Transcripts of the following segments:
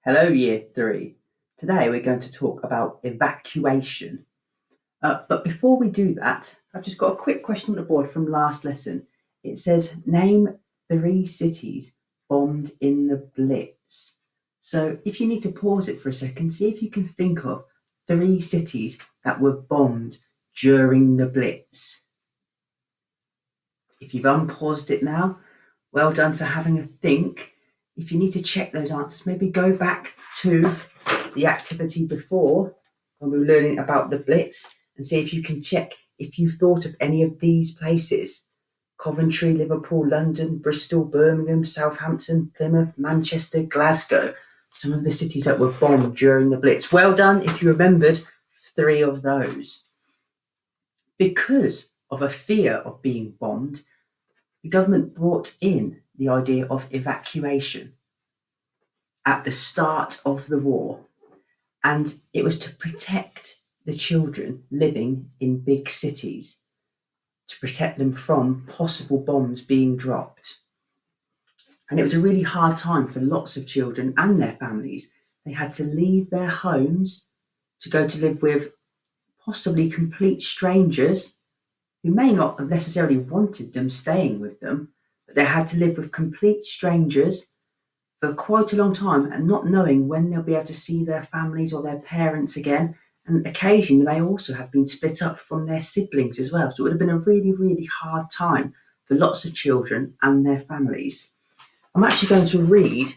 Hello, Year 3. Today we're going to talk about evacuation. But before we do that, I've just got a quick question on the board from last lesson. It says, name 3 cities bombed in the Blitz. So if you need to pause it for a second, see if you can think of 3 cities that were bombed during the Blitz. If you've unpaused it now, well done for having a think. If you need to check those answers, maybe go back to the activity before when we were learning about the Blitz and see if you can check if you've thought of any of these places. Coventry, Liverpool, London, Bristol, Birmingham, Southampton, Plymouth, Manchester, Glasgow. Some of the cities that were bombed during the Blitz. Well done if you remembered 3 of those. Because of a fear of being bombed, the government brought in the idea of evacuation at the start of the war, and it was to protect the children living in big cities, to protect them from possible bombs being dropped. And it was a really hard time for lots of children and their families. They had to leave their homes to go to live with possibly complete strangers who may not have necessarily wanted them staying with them, but they had to live with complete strangers for quite a long time and not knowing when they'll be able to see their families or their parents again. And occasionally they also have been split up from their siblings as well. So it would have been a really, really hard time for lots of children and their families. I'm actually going to read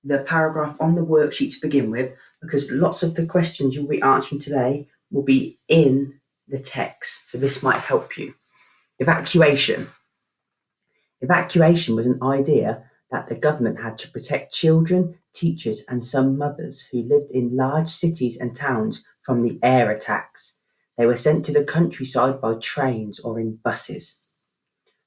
the paragraph on the worksheet to begin with, because lots of the questions you'll be answering today will be in the text. So this might help you. Evacuation. Evacuation was an idea that the government had to protect children, teachers, and some mothers who lived in large cities and towns from the air attacks. They were sent to the countryside by trains or in buses.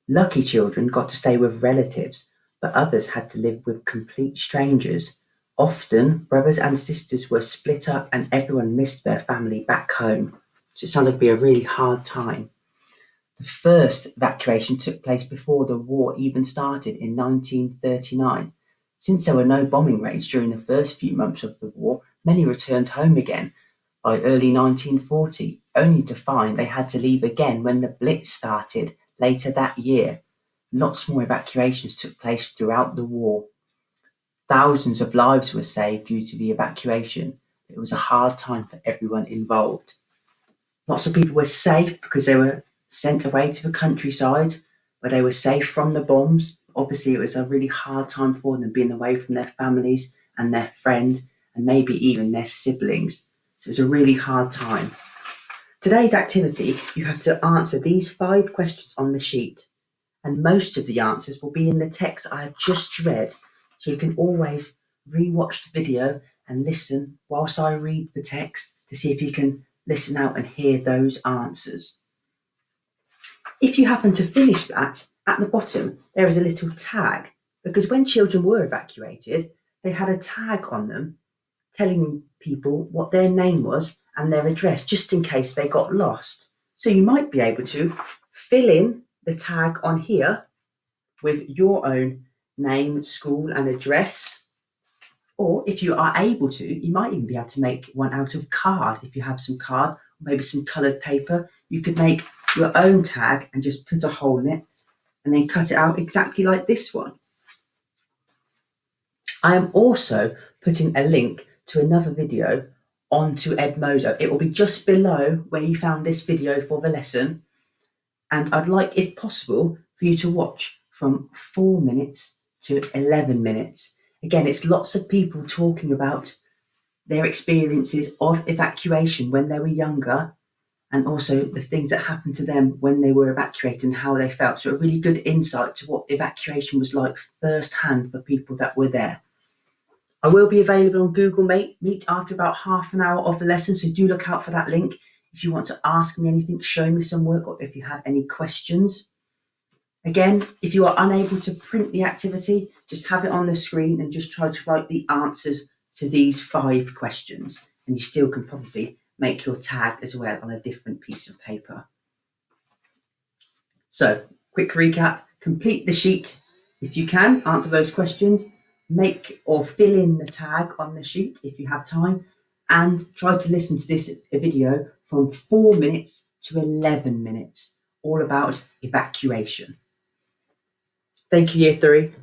Lucky children got to stay with relatives, but others had to live with complete strangers. Often, brothers and sisters were split up and everyone missed their family back home. So it sounds like it'd be a really hard time. The first evacuation took place before the war even started in 1939. Since there were no bombing raids during the first few months of the war, many returned home again by early 1940, only to find they had to leave again when the Blitz started later that year. Lots more evacuations took place throughout the war. Thousands of lives were saved due to the evacuation. It was a hard time for everyone involved. Lots of people were safe because they were sent away to the countryside where they were safe from the bombs. Obviously, it was a really hard time for them being away from their families and their friends and maybe even their siblings. So it was a really hard time. Today's activity, you have to answer these 5 questions on the sheet, and most of the answers will be in the text I have just read, so you can always re-watch the video and listen whilst I read the text to see if you can listen out and hear those answers. If you happen to finish that, at the bottom there is a little tag, because when children were evacuated, they had a tag on them telling people what their name was and their address, just in case they got lost. So you might be able to fill in the tag on here with your own name, school and address. Or if you are able to, you might even be able to make one out of card. If you have some card, or maybe some coloured paper, you could make your own tag and just put a hole in it and then cut it out exactly like this one. I am also putting a link to another video onto Edmodo. It will be just below where you found this video for the lesson. And I'd like, if possible, for you to watch from 4 minutes to 11 minutes. Again, it's lots of people talking about their experiences of evacuation when they were younger, and also the things that happened to them when they were evacuated and how they felt. So a really good insight to what evacuation was like firsthand for people that were there. I will be available on Google Meet after about half an hour of the lesson, so do look out for that link if you want to ask me anything, show me some work, or if you have any questions. Again, if you are unable to print the activity, just have it on the screen and just try to write the answers to these 5 questions, and you still can probably make your tag as well on a different piece of paper. So, quick recap, complete the sheet if you can, answer those questions, make or fill in the tag on the sheet if you have time, and try to listen to this video from 4 minutes to 11 minutes, all about evacuation. Thank you, Year 3.